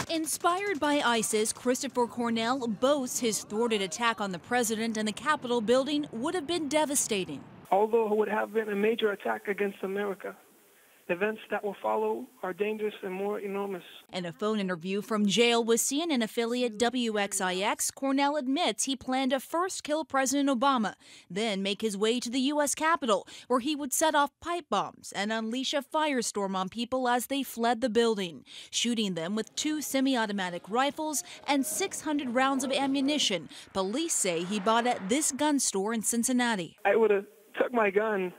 Inspired by ISIS, Christopher Cornell boasts his thwarted attack on the president and the Capitol building would have been devastating. Although it would have been a major attack against America, the events that will follow are dangerous and more enormous. In a phone interview from jail with CNN affiliate WXIX, Cornell admits he planned to first kill President Obama, then make his way to the U.S. Capitol, where he would set off pipe bombs and unleash a firestorm on people as they fled the building, shooting them with 2 semi-automatic rifles and 600 rounds of ammunition. Police say he bought at this gun store in Cincinnati. I would have took my gun,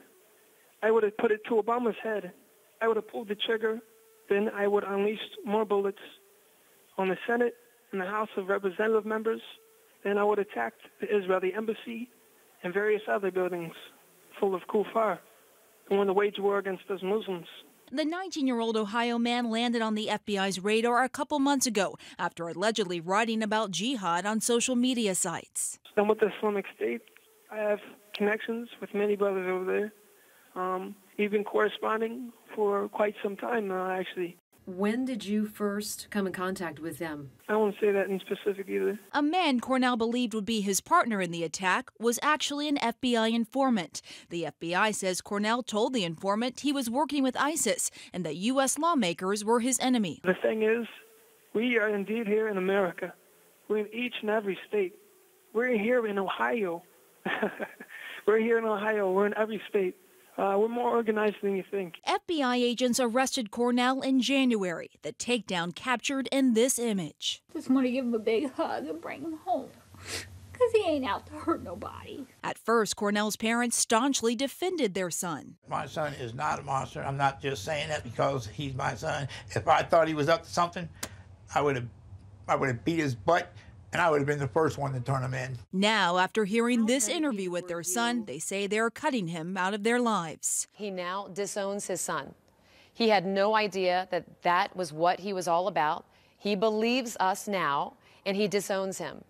I would have put it to Obama's head. I would have pulled the trigger, then I would unleash more bullets on the Senate and the House of Representative members. Then I would attack the Israeli embassy and various other buildings full of kuffar and want to wage war against those Muslims. The 19-year-old Ohio man landed on the FBI's radar a couple months ago after allegedly writing about jihad on social media sites. And with the Islamic State, I have connections with many brothers over there. We've been corresponding for quite some time now, actually. When did you first come in contact with them? I won't say that in specific either. A man Cornell believed would be his partner in the attack was actually an FBI informant. The FBI says Cornell told the informant he was working with ISIS and that U.S. lawmakers were his enemy. The thing is, we are indeed here in America. We're in each and every state. We're here in Ohio. We're here in Ohio. We're in every state. We're more organized than you think. FBI agents arrested Cornell in January. The takedown captured in this image. Just want to give him a big hug and bring him home, because he ain't out to hurt nobody. At first, Cornell's parents staunchly defended their son. My son is not a monster. I'm not just saying that because he's my son. If I thought he was up to something, I would have beat his butt. And I would have been the first one to turn him in. Now, after hearing this interview with their son, they say they're cutting him out of their lives. He now disowns his son. He had no idea that that was what he was all about. He believes us now, and he disowns him.